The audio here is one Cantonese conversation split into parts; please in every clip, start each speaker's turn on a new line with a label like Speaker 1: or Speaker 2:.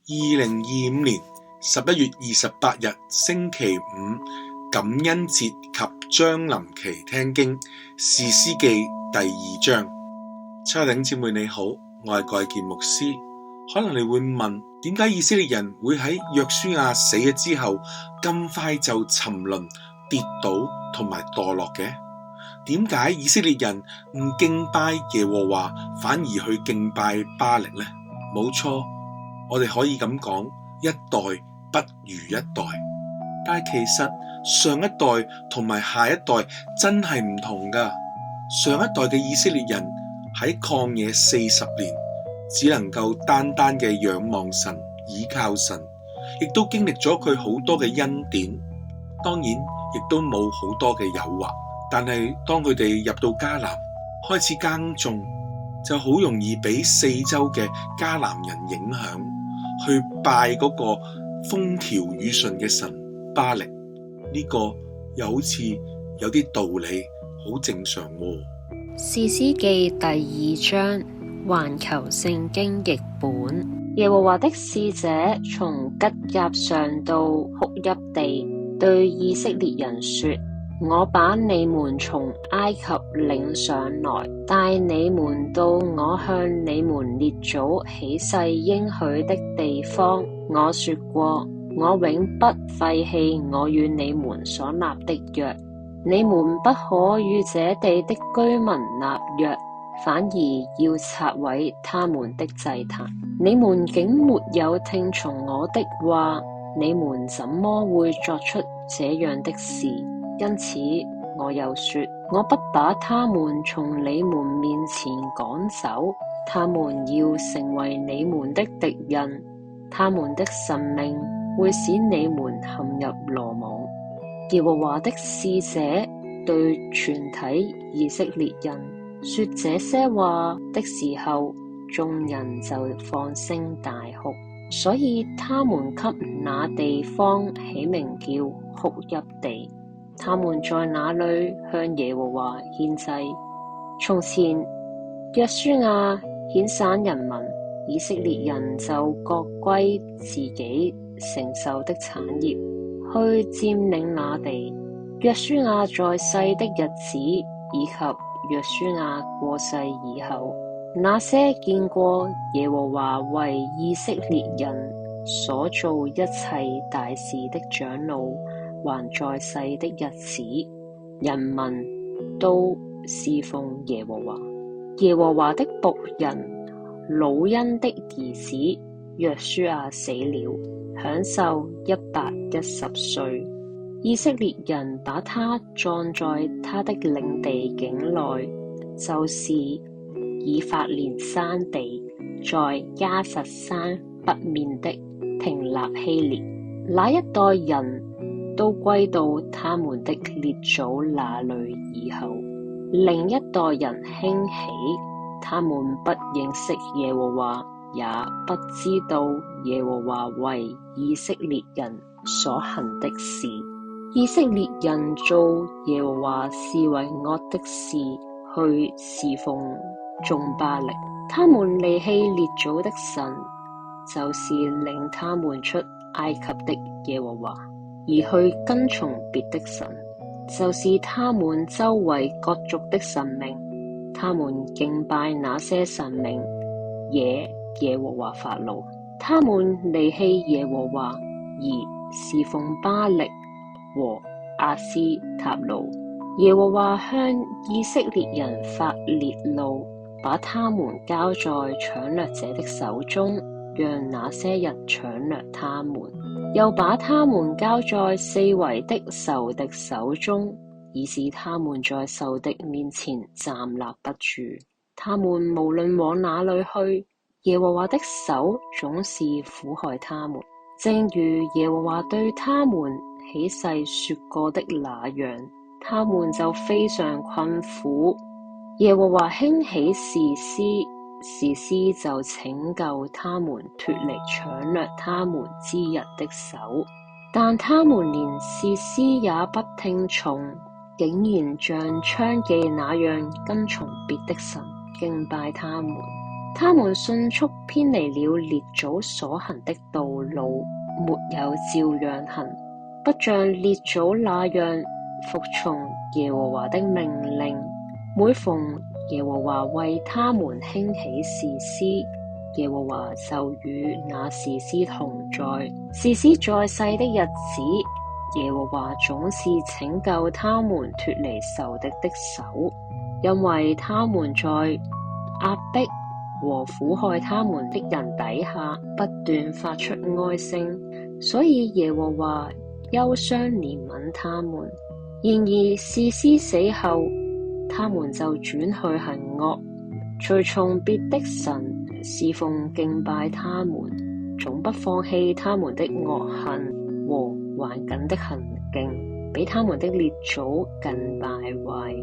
Speaker 1: 2025年11月28日星期五，感恩節及將臨期聽經士師記第2章。親愛的弟兄姊妹你好，我係蓋健牧師。可能你會問，點解以色列人會喺約書亞死咗之後咁快就沉淪、跌倒同埋墮落嘅？點解以色列人唔敬拜耶和華，反而去敬拜巴力呢？冇錯，我哋可以咁講，一代不如一代。但係其實上一代同埋下一代真係唔同㗎。上一代嘅以色列人喺曠野40年，只能夠單單嘅仰望神、倚靠神，亦都經歷咗佢好多嘅恩典，當然亦都冇好多嘅誘惑。但係當佢哋入到迦南，開始耕種，就好容易俾四周嘅迦南人影響，去拜嗰個風調雨順嘅神巴力。呢個又好似有啲道理，好正常喎。
Speaker 2: 士師記第2章，環球聖經譯本。耶和華的使者從吉甲上到哭泣地，對以色列人說：我把你們從埃及領上來，帶你們到我向你們列祖起誓應許的地方。我說過，我永不廢棄我與你們所立的約。你們不可與這地的居民立約，反而要拆毀他們的祭壇。你們竟沒有聽從我的話，你們怎麼會作出這樣的事？因此我又說，我不把他們從你們面前趕走，他們要成為你們的敵人，他們的神明會使你們陷入羅網。耶和華的使者對全體以色列人說這些話的時候，眾人就放聲大哭，所以他們給那地方起名叫哭泣地。他們在那裏向耶和華獻祭。從前約書亞遣散人民，以色列人就各歸自己承受的產業，去佔領那地。約書亞在世的日子，以及約書亞過世以後，那些見過耶和華為以色列人所做一切大事的長老，還在世的日子，人民都侍奉耶和華。耶和華的僕人魯恩的兒子約書亞死了，享受110歲。以色列人把他葬在他的領地境內，就是以法蓮山地，在迦實山北面的亭納希列。那一代人都歸到他們的列祖那裏以後，另一代人興起，他們不認識耶和華，也不知道耶和華為以色列人所行的事。以色列人做耶和華視為惡的事，去侍奉眾巴力。他們離棄列祖的神，就是領他們出埃及的耶和華，而去跟從別的神，就是他們周圍各族的神明。他們敬拜那些神明，惹耶和華發怒。他們離棄耶和華，而侍奉巴力和亞斯塔路。耶和華向以色列人發烈怒，把他們交在搶掠者的手中，讓那些人搶掠他們，又把他們交在四圍的仇敵手中，以使他們在仇敵面前站立不住。他們無論往哪裏去，耶和華的手總是苦害他們，正如耶和華對他們起誓說過的那樣，他們就非常困苦。耶和華興起士師，士師就拯救他們脫離搶掠他們之人的手，但他們連士師也不聽從，竟然像娼妓那樣跟從別的神，敬拜他們。他們迅速偏離了列祖所行的道路，沒有照樣行，不像列祖那樣服從耶和華的命令。每逢耶和華為他們興起士師，耶和華就與那士師同在。士師在世的日子，耶和華總是拯救他們脫離仇敵的手，因為他們在壓迫和苦害他們的人底下不斷發出哀聲，所以耶和華憂傷憐憫他們。然而士師死後，他們就轉去行惡，隨從別的神，侍奉敬拜他們，總不放棄他們的惡行和頑梗的行徑，比他們的列祖更敗壞。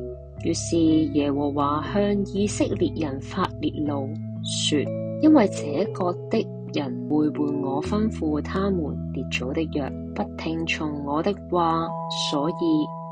Speaker 2: 於是耶和華向以色列人發烈怒，說：因為這國的人背叛我吩咐他們列祖的約，不聽從我的話，所以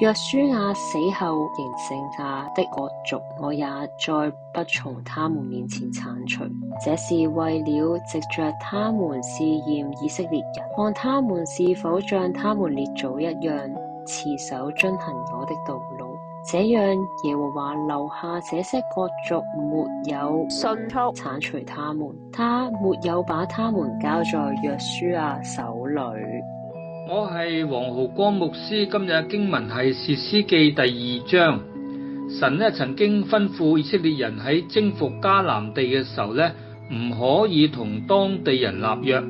Speaker 2: 約書亞死後仍剩下的各族，我也再不從他們面前剷除。這是為了藉着他們試驗以色列人，看他們是否像他們列祖一樣持守遵行我的道路。這樣耶和華留下這些各族，沒有迅速剷除他們，他沒有把他們交在約書亞手裏。
Speaker 3: 我係黃浩光牧師，今日嘅經文係士師記第2章。神曾經吩咐以色列人喺征服迦南地嘅時候唔可以同當地人立約，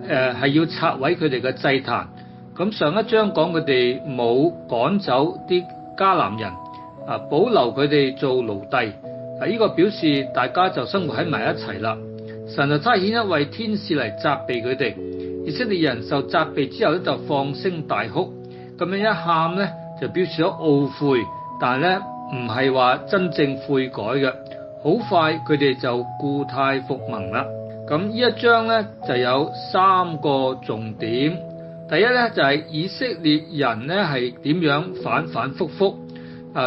Speaker 3: 係要拆毀佢哋嘅祭壇。咁上一章講佢哋冇趕走啲迦南人，保留佢哋做奴隸，呢個表示大家就生活喺埋一齊啦。神就差遣一位天使嚟責備佢哋，以色列人受責備之後就放聲大哭，咁樣一喊就表示咗懊悔，但係唔係話真正悔改嘅。好快佢哋就故態復萌啦。咁呢一章就有3個重點。第一就係以色列人係點樣反反复复。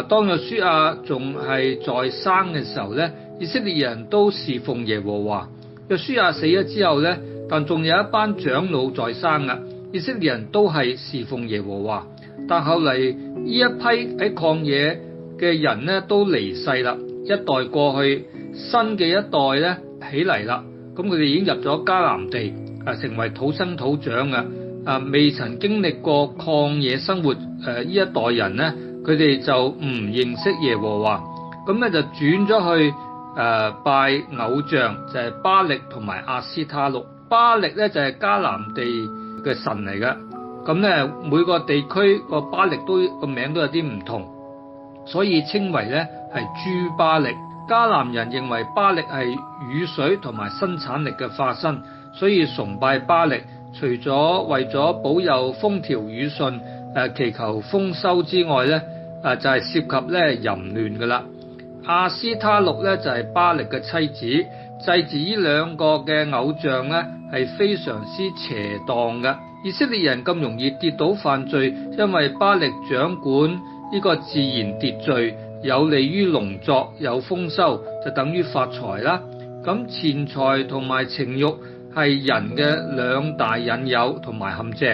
Speaker 3: 當約書亞仲係在生嘅時候以色列人都侍奉耶和華。約書亞死咗之後但仲有一班長老在生嘅，以色列人都係侍奉耶和華。但後嚟呢一批喺曠野嘅人都離世啦，一代過去，新嘅一代起嚟啦。咁佢哋已經入咗迦南地，成為土生土長嘅。未曾經歷過曠野生活，呢一代人佢哋就唔認識耶和華，咁就轉咗去拜偶像，就係巴力同埋亞斯他錄。巴力就係迦南地嘅神嚟嘅，咁每個地區個巴力個名都有啲唔同，所以稱為係諸巴力。迦南人認為巴力係雨水同埋生產力嘅化身，所以崇拜巴力。除咗為咗保佑風調雨順，祈求豐收之外就係涉及淫亂噶啦。亞斯他錄就係巴力嘅妻子，祭祀呢兩個嘅偶像係非常之邪蕩嘅。以色列人咁容易跌倒犯罪，因為巴力掌管呢個自然秩序，有利於農作，有豐收就等於發財啦。咁錢財同埋情欲係人嘅兩大引誘同埋陷阱，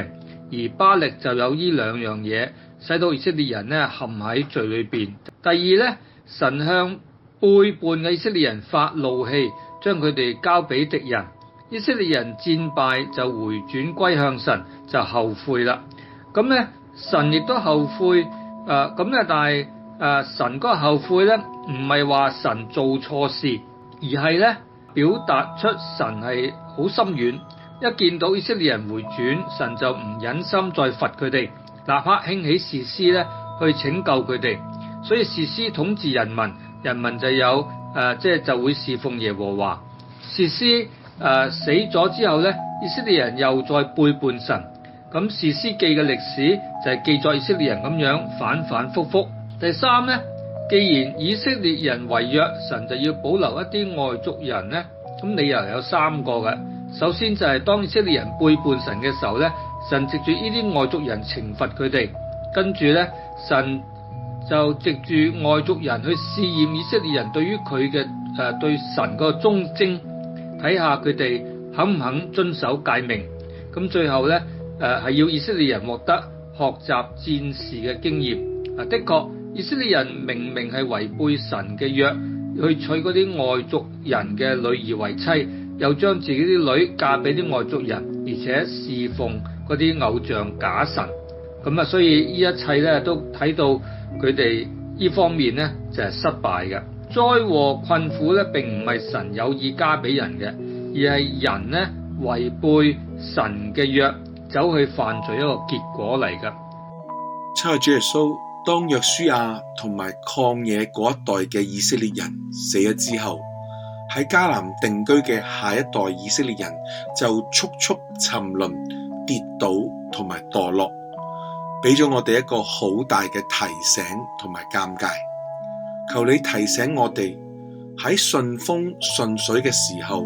Speaker 3: 而巴力就有呢兩樣嘢，使到以色列人陷喺罪裏邊。第二神向背叛嘅以色列人發怒氣，將佢哋交俾敵人。以色列人戰敗就回轉歸向神，就後悔啦。咁神亦都後悔，但係神嗰個後悔唔係話神做錯事，而係表達出神係好心軟，一見到以色列人回轉，神就唔忍心再罰佢哋，立刻興起士師去拯救佢哋。所以士師統治人民，人民就有就會侍奉耶和華。士師死咗之後以色列人又再背叛神。咁士師記嘅歷史就係記載以色列人咁樣反反复复。第三既然以色列人違約，神就要保留一啲外族人咁理由有3個嘅。首先就係當以色列人背叛神嘅時候神藉住呢啲外族人懲罰佢哋，跟住神就藉住外族人去試驗以色列人對於佢嘅對神個忠貞，睇下佢哋肯唔肯遵守誡命。咁最後呢，係要以色列人獲得學習戰士嘅經驗。的確，以色列人明明係違背神嘅約，去娶嗰啲外族人嘅女兒為妻，又將自己啲女嫁俾啲外族人，而且侍奉嗰啲偶像假神。咁所以呢一切咧都睇到佢哋呢方面咧就係失敗嘅。災禍困苦咧並唔係神有意加俾人嘅，而係人咧違背神嘅約，走去犯罪一個結果嚟嘅。
Speaker 1: 親愛主耶穌，當約書亞同埋曠野嗰一代嘅以色列人死咗之後，喺迦南定居嘅下一代以色列人就速速沉淪、跌倒同埋墮落，俾咗我哋一個好大嘅提醒同埋尷尬。求你提醒我哋喺順風順水嘅時候，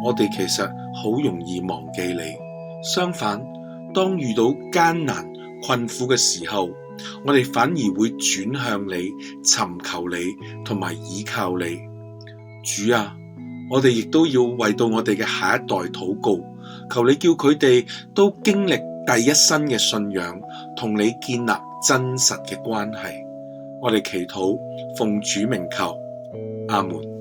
Speaker 1: 我哋其實好容易忘記你。相反，當遇到艱難困苦嘅時候，我哋反而會轉向你，尋求你同埋倚靠你。主啊，我哋亦都要為到我哋嘅下一代禱告，求你叫佢哋都經歷第一身嘅信仰，同你建立真實嘅關係。我哋祈禱，奉主名求，阿們。